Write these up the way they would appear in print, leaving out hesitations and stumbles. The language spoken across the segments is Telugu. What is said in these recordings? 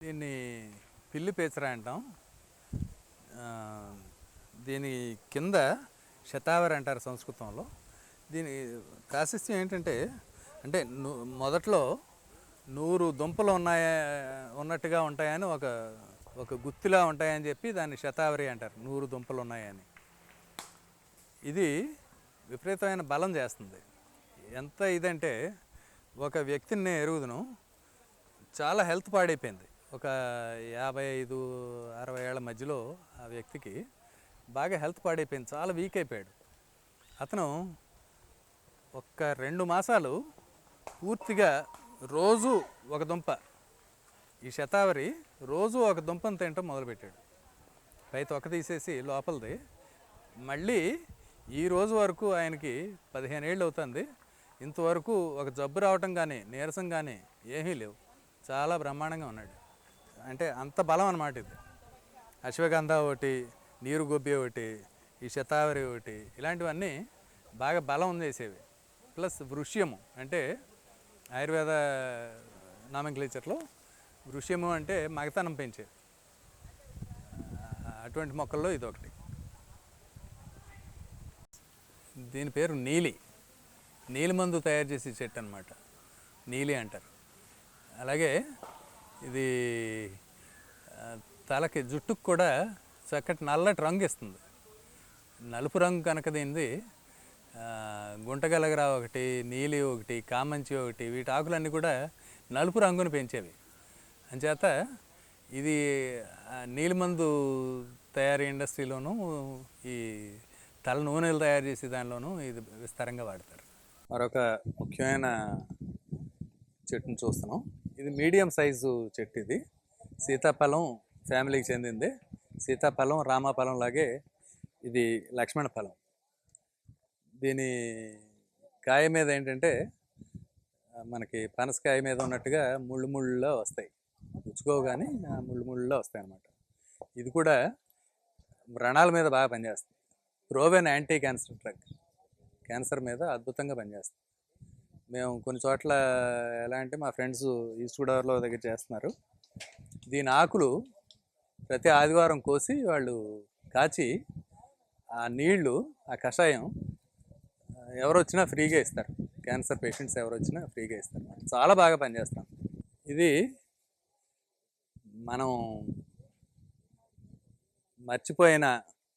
దీన్ని పిల్లి పేచర అంటాం. దీని కింద శతావరి అంటారు సంస్కృతంలో. దీని ప్రాశస్త్యం ఏంటంటే, అంటే మొదట్లో 100 దుంపలు ఉన్నట్టుగా ఉంటాయని ఒక గుత్తిలా ఉంటాయని చెప్పి దాన్ని శతావరి అంటారు. 100 దుంపలు ఉన్నాయని. ఇది విపరీతమైన బలం చేస్తుంది. ఎంత ఇదంటే, ఒక వ్యక్తిని నేను ఎరుగుదును, చాలా హెల్త్ పాడైపోయింది. ఒక 55-60 ఏళ్ల మధ్యలో ఆ వ్యక్తికి బాగా హెల్త్ పాడైపోయింది, చాలా వీక్ అయిపోయాడు. అతను ఒక్క 2 మాసాలు పూర్తిగా రోజు ఒక దుంప, ఈ శతావరి రోజు ఒక దుంపను తినటం మొదలుపెట్టాడు. పై తొక్క తీసేసి లోపలిది. మళ్ళీ ఈ రోజు వరకు ఆయనకి 15 ఏళ్ళు అవుతుంది. ఇంతవరకు ఒక జబ్బు రావటం కానీ నీరసం కానీ ఏమీ లేవు. చాలా బ్రహ్మాండంగా ఉన్నాడు. అంటే అంత బలం అన్నమాట ఇది. అశ్వగంధ ఒకటి, నీరు గొబ్బి ఒకటి, ఈ శతావరి ఒకటి, ఇలాంటివన్నీ బాగా బలం చేసేవి. ప్లస్ వృష్యము అంటే ఆయుర్వేద నామెన్క్లేచర్లో వృష్యము అంటే మగతనం పెంచేది. అటువంటి మొక్కల్లో ఇది ఒకటి. దీని పేరు నీలి. నీలి మందు తయారు చేసే చెట్టు అన్నమాట, నీలి అంటారు. అలాగే ఇది తలకి జుట్టుకు కూడా చక్కటి నల్లటి రంగు ఇస్తుంది. నలుపు రంగు కనుక దీనిది గుంటగలగరా ఒకటి, నీలి ఒకటి, కామంచి ఒకటి, వీటి ఆకులన్నీ కూడా నలుపు రంగును పెంచేవి. అంచేత ఇది నీలిమందు తయారీ ఇండస్ట్రీలోనూ, ఈ తల నూనెలు తయారు చేసే దానిలోనూ ఇది విస్తారంగా వాడతారు. మరొక ముఖ్యమైన చెట్టును చూస్తున్నాం. ఇది మీడియం సైజు చెట్టు. ఇది సీతాఫలం ఫ్యామిలీకి చెందింది. సీతాఫలం, రామఫలం లాగే ఇది లక్ష్మణ ఫలం. దీని కాయ మీద ఏంటంటే మనకి పనసకాయ మీద ఉన్నట్టుగా ముళ్ళు ముళ్ళులో వస్తాయి. రుచుకోగానే ముళ్ళు ముళ్ళులో వస్తాయి అన్నమాట. ఇది కూడా వ్రణాల మీద బాగా పనిచేస్తుంది. Proven anti cancer drug. Cancer మీద అద్భుతంగా పనిచేస్తుంది. మేము కొన్ని చోట్ల ఎలా అంటే, మా ఫ్రెండ్స్ ఈస్ట్ గోదావరిలో దగ్గర చేస్తున్నారు. దీని ఆకులు ప్రతి ఆదివారం కోసి వాళ్ళు కాచి ఆ నీళ్లు, ఆ కషాయం ఎవరు వచ్చినా ఫ్రీగా ఇస్తారు. క్యాన్సర్ పేషెంట్స్ ఎవరు వచ్చినా ఫ్రీగా ఇస్తారు. చాలా బాగా పనిచేస్తాం. ఇది మనం మర్చిపోయిన,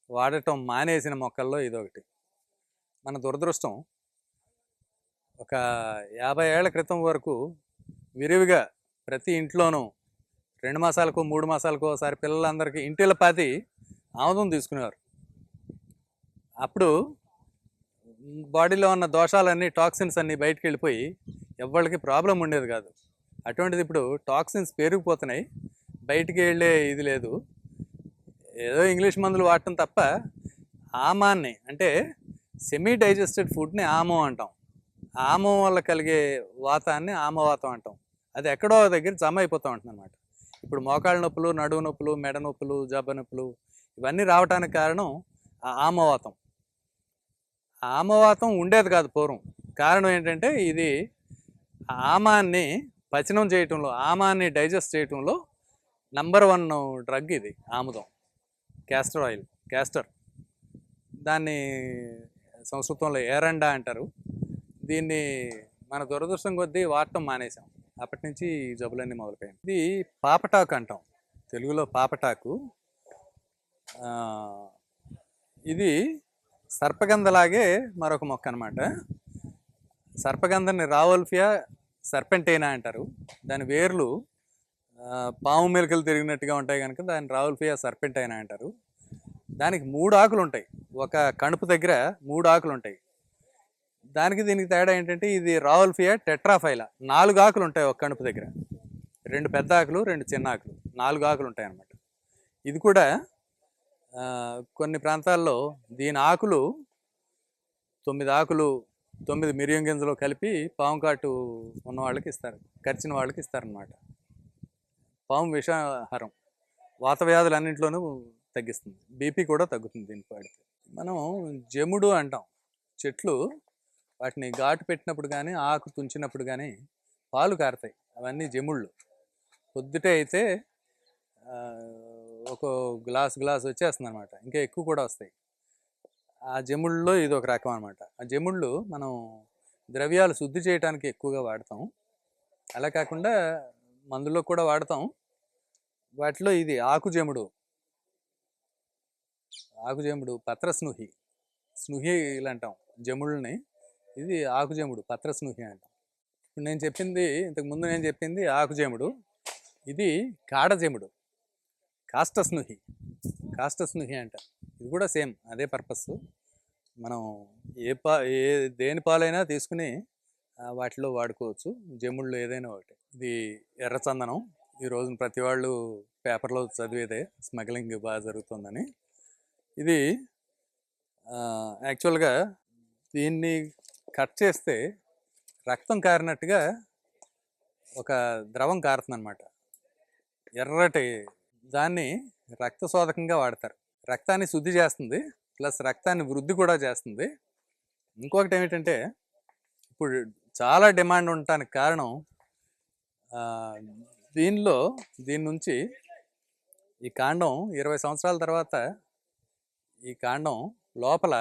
వాడటం మానేసిన మొక్కల్లో ఇదొకటి. మన దురదృష్టం, ఒక 50 ఏళ్ల క్రితం వరకు విరివిగా ప్రతి ఇంట్లోనూ 2 మాసాలకు 3 మాసాలకు ఒకసారి పిల్లలందరికీ ఇంటిల పాతి ఆముదం తీసుకునేవారు. అప్పుడు బాడీలో ఉన్న దోషాలన్నీ, టాక్సిన్స్ అన్నీ బయటికి వెళ్ళిపోయి ఎవరికి ప్రాబ్లం ఉండేది కాదు. అటువంటిది ఇప్పుడు టాక్సిన్స్ పెరిగిపోతున్నాయి, బయటికి వెళ్ళే ఇది లేదు. ఏదో ఇంగ్లీష్ మందులు వాడటం తప్ప ఆమాన్ని, అంటే సెమీ డైజెస్టెడ్ ఫుడ్ని ఆమం అంటాం. ఆమం వల్ల కలిగే వాతాన్ని ఆమవాతం అంటాం. అది ఎక్కడో దగ్గర జమ అయిపోతూ ఉంటుంది అన్నమాట. ఇప్పుడు మోకాళ్ళ నొప్పులు, నడువు నొప్పులు, మెడ నొప్పులు, జబ్బ నొప్పులు ఇవన్నీ రావడానికి కారణం ఆ ఆమవాతం. ఆమవాతం ఉండేది కాదు పూర్వం. కారణం ఏంటంటే, ఇది ఆమాన్ని పచనం చేయటంలో, ఆమాన్ని డైజెస్ట్ చేయటంలో నంబర్ 1 డ్రగ్ ఇది ఆముదం. క్యాస్టర్ ఆయిల్, క్యాస్టర్, దాన్ని సంస్కృతంలో ఏరండా అంటారు. దీన్ని మన దురదృష్టం కొద్దీ వాడటం మానేసాం. అప్పటి నుంచి ఈ జబ్బులన్నీ మొదలుపోయాయి. ఇది పాపటాకు అంటాం, తెలుగులో పాపటాకు. ఇది సర్పగంధలాగే మరొక మొక్క అన్నమాట. సర్పగంధాన్ని రావోల్ఫియా సర్పెంటైనా అంటారు. దాని వేర్లు పాము మెలికలు తిరిగినట్టుగా ఉంటాయి కనుక దాన్ని రావోల్ఫియా సర్పెంటైనా అంటారు. దానికి 3 ఆకులు ఉంటాయి. ఒక కణుపు దగ్గర 3 ఆకులు ఉంటాయి. దానికి దీనికి తేడా ఏంటంటే, ఇది రావోల్ఫియా టెట్రాఫైలా. 4 ఆకులు ఉంటాయి ఒక కణుపు దగ్గర. 2 పెద్ద ఆకులు, 2 చిన్న ఆకులు, 4 ఆకులు ఉంటాయి అన్నమాట. ఇది కూడా కొన్ని ప్రాంతాల్లో దీని ఆకులు 9 ఆకులు, 9 మిరియం గింజలు కలిపి పాము కాటు ఉన్న వాళ్ళకి ఇస్తారు, కరిచిన వాళ్ళకి ఇస్తారనమాట. పాము విషాహారం, వాత వ్యాధులన్నింటిలోనూ తగ్గిస్తుంది. బీపీ కూడా తగ్గుతుంది దీనికి వాడితే. మనం జముడు అంటాం. చెట్లు వాటిని ఘాటు పెట్టినప్పుడు కానీ, ఆకు తుంచినప్పుడు కానీ పాలు కారుతాయి. అవన్నీ జముళ్ళు. పొద్దుటే అయితే ఒక గ్లాస్ వచ్చేస్తుంది అనమాట. ఇంకా ఎక్కువ కూడా వస్తాయి. ఆ జమ్ముళ్ళలో ఇది ఒక రకం అనమాట. ఆ జమ్ముళ్ళు మనం ద్రవ్యాలు శుద్ధి చేయడానికి ఎక్కువగా వాడతాం. అలా కాకుండా మందులో కూడా వాడతాం. వాటిలో ఇది ఆకుజెముడు పత్రస్నుహి, స్నుహిలు అంటాం జముళ్ళని. ఇది ఆకుజెముడు పత్రస్నుహి అంటాం. ఇప్పుడు ఇంతకుముందు నేను చెప్పింది ఆకుజెముడు. ఇది కాడజెముడు కాష్టస్నుహి అంట. ఇది కూడా సేమ్ అదే పర్పస్. మనం దేని పాలైనా తీసుకుని వాటిలో వాడుకోవచ్చు. జమ్ముళ్ళు ఏదైనా ఒకటి. ఇది ఎర్రచందనం. ఈ రోజున ప్రతి వాళ్ళు పేపర్లో చదివేదే స్మగ్లింగ్ బాగా జరుగుతుందని. ఇది యాక్చువల్గా దీన్ని కట్ చేస్తే రక్తం కారినట్టుగా ఒక ద్రవం కారుతుంది అనమాట. ఎర్రటి దాన్ని రక్తశోధకంగా వాడతారు. రక్తాన్ని శుద్ధి చేస్తుంది, ప్లస్ రక్తాన్ని వృద్ధి కూడా చేస్తుంది. ఇంకొకటి ఏమిటంటే, ఇప్పుడు చాలా డిమాండ్ ఉండటానికి కారణం దీని నుంచి ఈ కాండం 20 సంవత్సరాల తర్వాత ఈ కాండం లోపల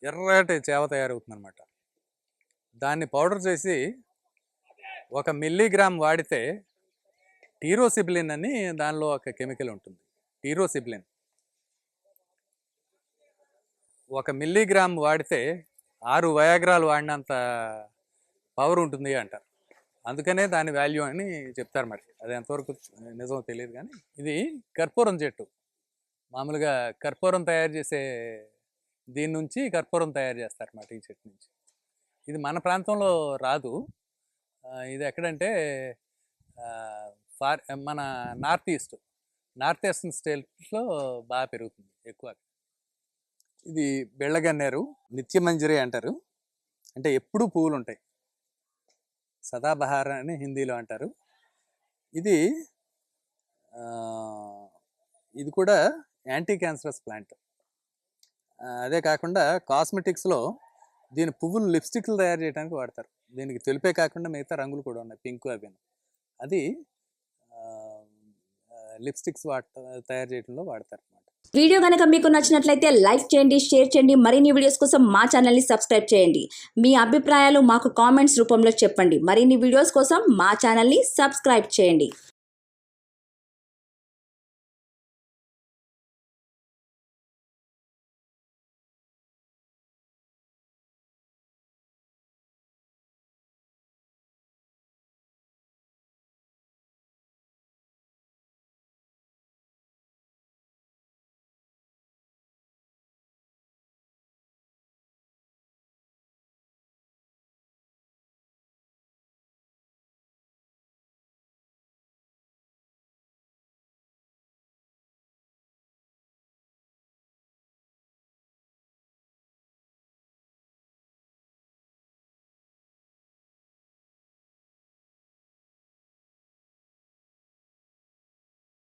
ఎర్రటి చేవ తయారవుతుంది అనమాట. దాన్ని పౌడర్ చేసి 1 మిల్లీగ్రామ్ వాడితే టీరోసిబిలిన్ అని దానిలో ఒక కెమికల్ ఉంటుంది. టీరోసిబిలిన్ 1 మిల్లీగ్రామ్ వాడితే 6 వయాగ్రాలు వాడినంత పవర్ ఉంటుంది అంటారు. అందుకనే దాని వాల్యూ అని చెప్తారు. మరి అది ఎంతవరకు నిజమో తెలియదు. కానీ ఇది కర్పూరం చెట్టు. మామూలుగా కర్పూరం తయారు చేసే దీని నుంచి కర్పూరం తయారు చేస్తారన్నమాట, ఈ చెట్టు నుంచి. ఇది మన ప్రాంతంలో రాదు. ఇది ఎక్కడంటే మన నార్త్ ఈస్టర్న్ స్టేట్స్లో బాగా పెరుగుతుంది ఎక్కువ. ఇది బెళ్ళగన్నేరు, నిత్యమంజరి అంటారు. అంటే ఎప్పుడూ పువ్వులు ఉంటాయి. సదాబహార్ అని హిందీలో అంటారు. ఇది కూడా యాంటీ క్యాన్సరస్ ప్లాంట్. అదే కాకుండా కాస్మెటిక్స్లో దీని పువ్వులు లిప్స్టిక్లు తయారు చేయడానికి వాడతారు. దీనికి తెలుపే కాకుండా మిగతా రంగులు కూడా ఉన్నాయి, పింక్ అవి. అది లిప్స్టిక్స్ తయారు చేయడంలో వాడతారు అన్నమాట. వీడియో కనుక మీకు నచ్చినట్లయితే లైక్ చేయండి, షేర్ చేయండి. మరిన్ని వీడియోస్ కోసం మా ఛానల్ని సబ్స్క్రైబ్ చేయండి. మీ అభిప్రాయాలు మాకు కామెంట్స్ రూపంలో చెప్పండి. మరిన్ని వీడియోస్ కోసం మా ఛానల్ని సబ్స్క్రైబ్ చేయండి.